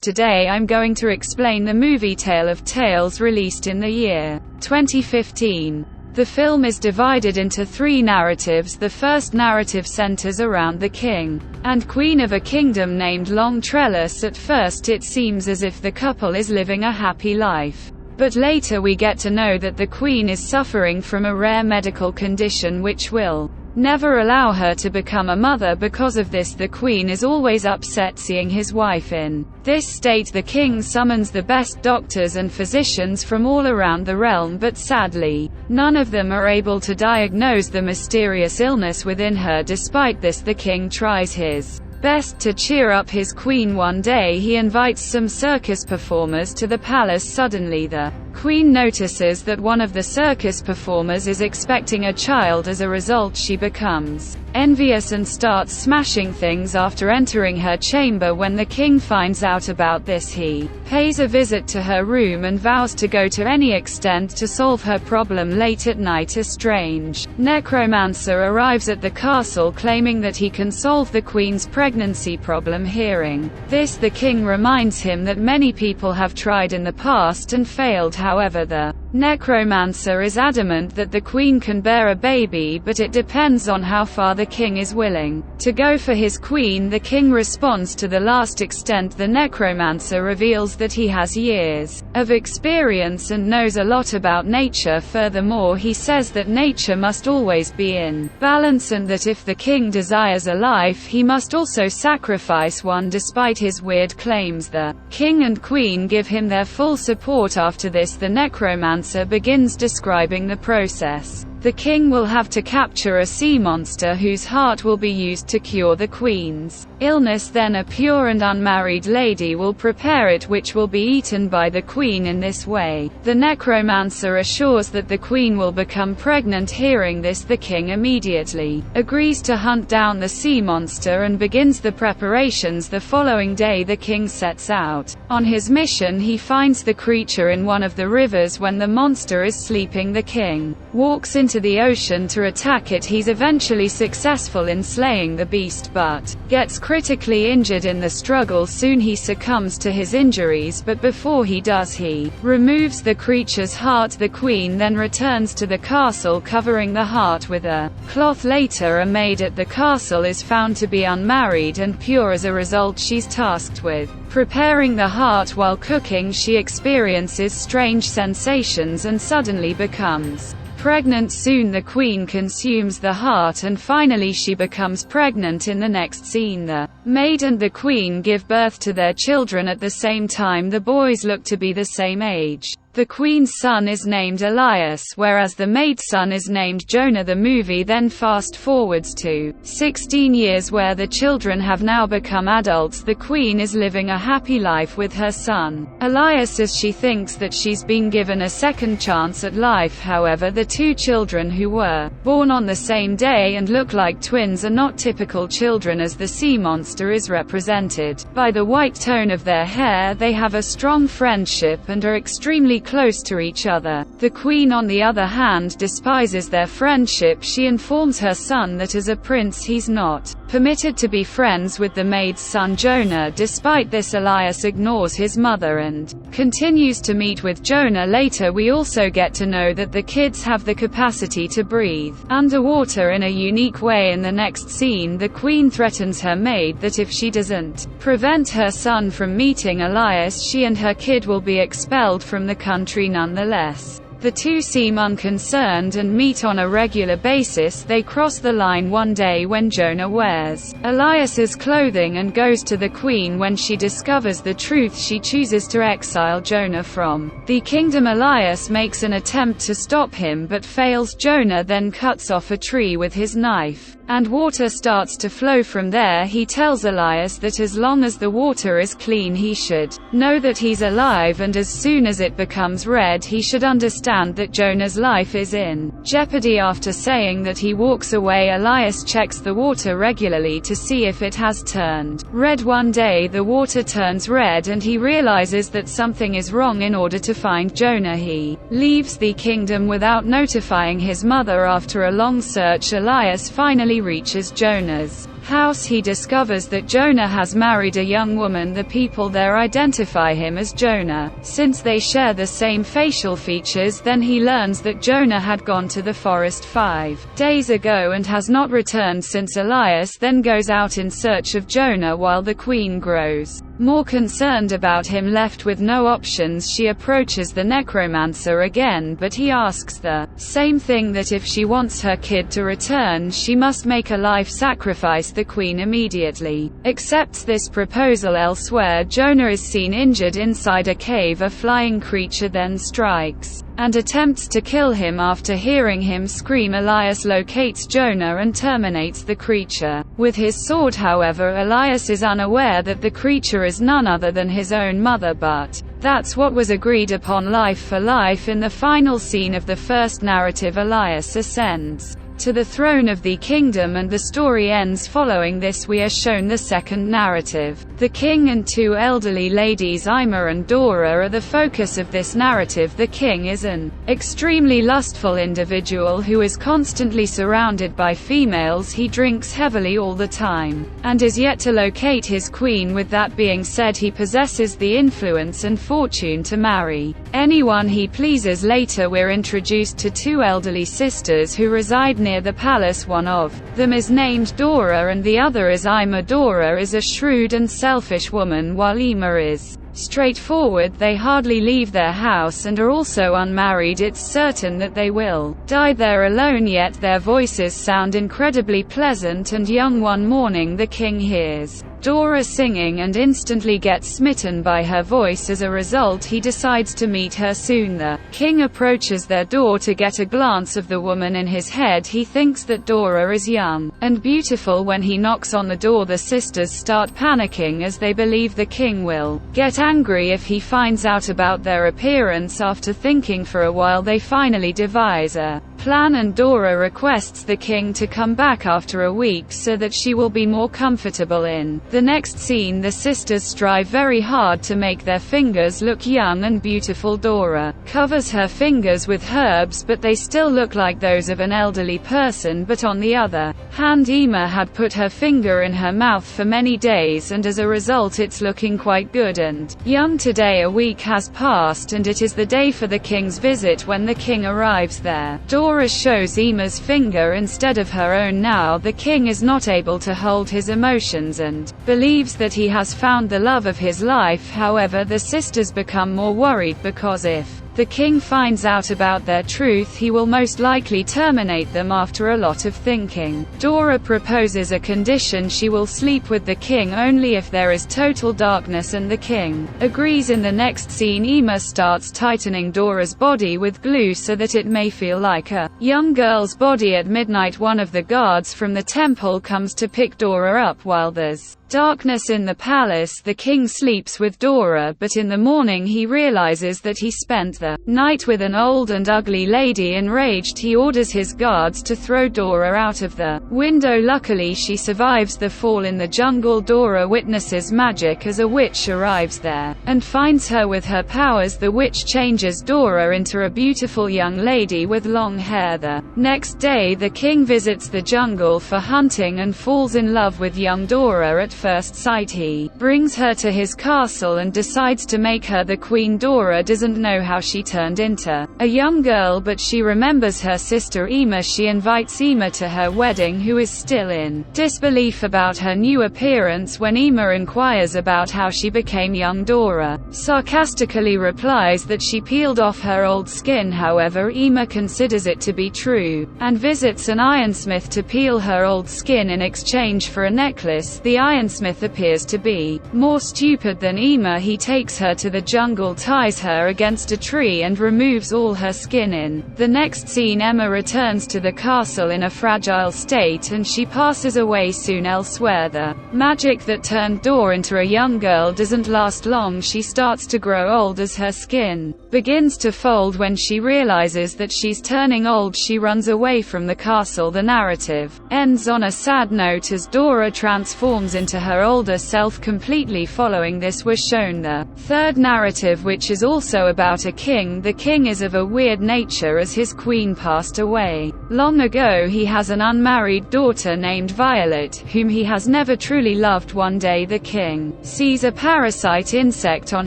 Today I'm going to explain the movie Tale of Tales, released in the year 2015. The film is divided into three narratives. The first narrative centers around the king and queen of a kingdom named Long Trellis. At first it seems as if the couple is living a happy life. But later we get to know that the queen is suffering from a rare medical condition which will never allow her to become a mother. Because of this, the queen is always upset seeing his wife in this state. The king summons the best doctors and physicians from all around the realm, but sadly, none of them are able to diagnose the mysterious illness within her. Despite this, the king tries his best to cheer up his queen. One day he invites some circus performers to the palace. Suddenly the queen notices that one of the circus performers is expecting a child. As a result, she becomes envious and starts smashing things. After entering her chamber, when the king finds out about this, he pays a visit to her room and vows to go to any extent to solve her problem. Late at night, a strange necromancer arrives at the castle claiming that he can solve the queen's pregnancy problem. Hearing this, the king reminds him that many people have tried in the past and failed. However, the necromancer is adamant that the queen can bear a baby, but it depends on how far the king is willing to go for his queen. The king responds to the last extent. The necromancer reveals that he has years of experience and knows a lot about nature. Furthermore, he says that nature must always be in balance and that if the king desires a life, he must also sacrifice one. Despite his weird claims, the king and queen give him their full support. After this, the necromancer begins describing the process. The king will have to capture a sea monster whose heart will be used to cure the queen's illness. Then a pure and unmarried lady will prepare it, which will be eaten by the queen. In this way, the necromancer assures that the queen will become pregnant. Hearing this, the king immediately agrees to hunt down the sea monster and begins the preparations. The following day, the king sets out on his mission. He finds the creature in one of the rivers. When the monster is sleeping, the king walks into the ocean to attack it. He's eventually successful in slaying the beast, but gets critically injured in the struggle. Soon he succumbs to his injuries, but before he does, he removes the creature's heart. The queen then returns to the castle, covering the heart with a cloth. Later, a maid at the castle is found to be unmarried and pure. As a result, she's tasked with preparing the heart. While cooking, she experiences strange sensations and suddenly becomes pregnant. Soon the queen consumes the heart and finally she becomes pregnant. In the next scene, the maid and the queen give birth to their children at the same time. The boys look to be the same age. The queen's son is named Elias, whereas the maid's son is named Jonah. The movie then fast forwards to 16 years, where the children have now become adults. The queen is living a happy life with her son Elias, as she thinks that she's been given a second chance at life. However, the two children, who were born on the same day and look like twins, are not typical children, as the sea monster is represented by the white tone of their hair. They have a strong friendship and are extremely close to each other. The queen, on the other hand, despises their friendship. She informs her son that as a prince he's not permitted to be friends with the maid's son Jonah. Despite this, Elias ignores his mother and continues to meet with Jonah. Later we also get to know that the kids have the capacity to breathe underwater in a unique way. In the next scene, the queen threatens her maid that if she doesn't prevent her son from meeting Elias, she and her kid will be expelled from the country. Nonetheless, the two seem unconcerned and meet on a regular basis. They cross the line one day when Jonah wears Elias's clothing and goes to the queen. When she discovers the truth, she chooses to exile Jonah from the kingdom. Elias makes an attempt to stop him but fails. Jonah then cuts off a tree with his knife, and water starts to flow from there. He tells Elias that as long as the water is clean, he should know that he's alive, and as soon as it becomes red, he should understand that Jonah's life is in jeopardy. After saying that, he walks away. Elias checks the water regularly to see if it has turned red. One day the water turns red and he realizes that something is wrong. In order to find Jonah, he leaves the kingdom without notifying his mother. After a long search, Elias finally he reaches Jonah's house, he discovers that Jonah has married a young woman. The people there identify him as Jonah, since they share the same facial features. Then he learns that Jonah had gone to the forest 5 days ago and has not returned since. Elias then goes out in search of Jonah while the queen grows more concerned about him. Left with no options, she approaches the necromancer again, but he asks the same thing, that if she wants her kid to return, she must make a life sacrifice. The queen immediately accepts this proposal. Elsewhere, Jonah is seen injured inside a cave. A flying creature then strikes and attempts to kill him. After hearing him scream, Elias locates Jonah and terminates the creature with his sword. However, Elias is unaware that the creature is none other than his own mother, but that's what was agreed upon. Life for life. In the final scene of the first narrative, Elias ascends to the throne of the kingdom and the story ends. Following this, we are shown the second narrative. The king and two elderly ladies, Ima and Dora, are the focus of this narrative. The king is an extremely lustful individual who is constantly surrounded by females. He drinks heavily all the time and is yet to locate his queen. With that being said, he possesses the influence and fortune to marry anyone he pleases. Later, we're introduced to two elderly sisters who reside near the palace. One of them is named Dora and the other is Ima. Dora is a shrewd and selfish woman, while Ima is straightforward. They hardly leave their house and are also unmarried. It's certain that they will die there alone, yet their voices sound incredibly pleasant and young. One morning, the king hears Dora singing and instantly gets smitten by her voice. As a result, he decides to meet her soon. The king approaches their door to get a glance of the woman. In his head, he thinks that Dora is young and beautiful. When he knocks on the door, the sisters start panicking as they believe the king will get angry if he finds out about their appearance. After thinking for a while, they finally devise a plan, and Dora requests the king to come back after a week so that she will be more comfortable. In the next scene, the sisters strive very hard to make their fingers look young and beautiful. Dora covers her fingers with herbs, but they still look like those of an elderly person. But on the other hand, Ima had put her finger in her mouth for many days, and as a result it's looking quite good and young. Today, a week has passed and it is the day for the king's visit. When the king arrives there, Dora shows Ima's finger instead of her own. Now the king is not able to hold his emotions and believes that he has found the love of his life. However, the sisters become more worried because if the king finds out about their truth, he will most likely terminate them. After a lot of thinking, Dora proposes a condition: she will sleep with the king only if there is total darkness, and the king agrees. In the next scene, Ima starts tightening Dora's body with glue so that it may feel like a young girl's body. At midnight, one of the guards from the temple comes to pick Dora up. While there's darkness in the palace, the king sleeps with Dora, but in the morning he realizes that he spent the night with an old and ugly lady. Enraged, he orders his guards to throw Dora out of the window. Luckily, she survives the fall. In the jungle, Dora witnesses magic as a witch arrives there and finds her with her powers. The witch changes Dora into a beautiful young lady with long hair. The next day, the king visits the jungle for hunting and falls in love with young Dora at first sight. He brings her to his castle and decides to make her the queen. Dora doesn't know how she turned into a young girl, but she remembers her sister Ima. She invites Ima to her wedding, who is still in disbelief about her new appearance. When Ima inquires about how she became young, Dora sarcastically replies that she peeled off her old skin. However, Ima considers it to be true and visits an ironsmith to peel her old skin in exchange for a necklace. The ironsmith appears to be more stupid than Ima. He takes her to the jungle, ties her against a tree and removes all her skin. In the next scene, Emma returns to the castle in a fragile state and she passes away soon. Elsewhere, the magic that turned Dora into a young girl doesn't last long. She starts to grow old as her skin begins to fold. When she realizes that she's turning old, she runs away from the castle. The narrative ends on a sad note as Dora transforms into her older self completely. Following this, we're shown the third narrative, which is also about a king. The king is of a weird nature as his queen passed away. Long ago he has an unmarried daughter named Violet, whom he has never truly loved. One day the king sees a parasite insect on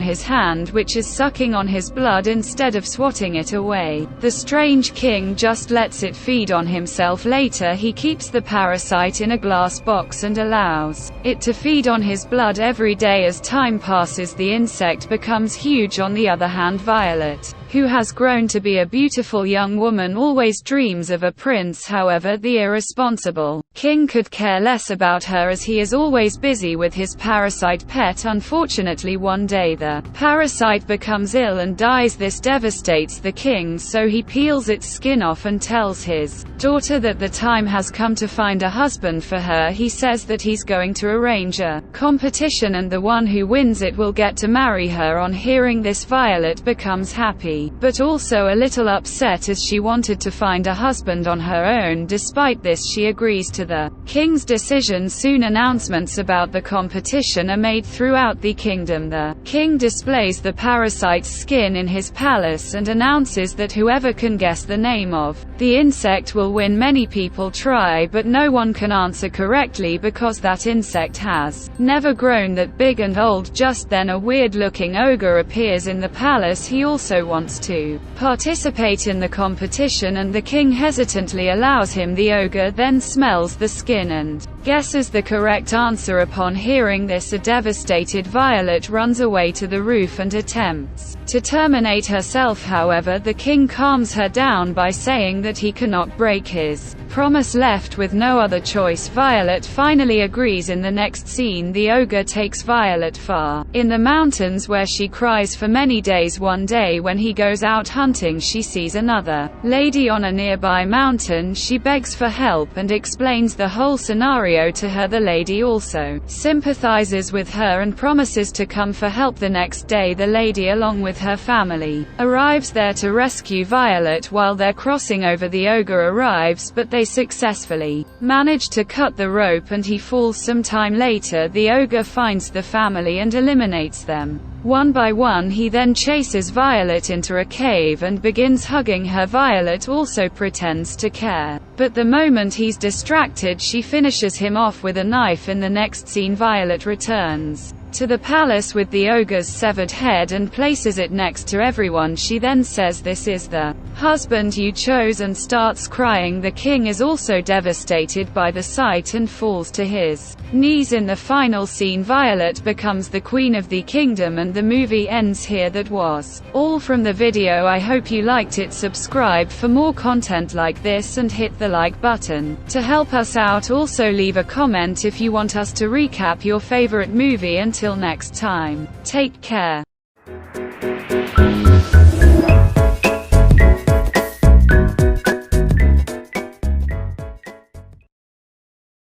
his hand which is sucking on his blood instead of swatting it away. The strange king just lets it feed on himself. Later he keeps the parasite in a glass box and allows it to feed on his blood every day. As time passes, the insect becomes huge. On the other hand, Violet, who has grown to be a beautiful young woman, always dreams of a prince. However, the irresponsible king could care less about her as he is always busy with his parasite pet. Unfortunately, one day the parasite becomes ill and dies. This devastates the king, so he peels its skin off and tells his daughter that the time has come to find a husband for her. He says that he's going to arrange a competition and the one who wins it will get to marry her. On hearing this, Violet becomes happy, but also a little upset as she wanted to find a husband on her own. Despite this, she agrees to the king's decision. Soon announcements about the competition are made throughout the kingdom. The king displays the parasite's skin in his palace and announces that whoever can guess the name of the insect will win. Many people try, but no one can answer correctly because that insect has never grown that big and old. Just then a weird-looking ogre appears in the palace. He also wants to participate in the competition and the king hesitantly allows him. The ogre then smells the skin and guesses the correct answer. Upon hearing this, a devastated Violet runs away to the roof and attempts to terminate herself. However, the king calms her down by saying that he cannot break his promise. Left with no other choice, Violet finally agrees. In the next scene, the ogre takes Violet far in the mountains where she cries for many days. One day when he goes out hunting, she sees another lady on a nearby mountain. She begs for help and explains the whole scenario to her. The lady also sympathizes with her and promises to come for help. The next day, the lady, along with her family, arrives there to rescue Violet. While they're crossing over, the ogre arrives, but they successfully manage to cut the rope and he falls. Some time later, the ogre finds the family and eliminates them one by one. He then chases Violet into a cave and begins hugging her. Violet also pretends to care, but the moment he's distracted, she finishes him off with a knife. In the next scene, Violet returns to the palace with the ogre's severed head and places it next to everyone. She then says, "This is the husband you chose," and starts crying. The king is also devastated by the sight and falls to his knees. In the final scene, Violet becomes the queen of the kingdom and the movie ends here. That was all from the video. I hope you liked it. Subscribe for more content like this and hit the like button to help us out. Also leave a comment if you want us to recap your favorite movie. Until next time, take care.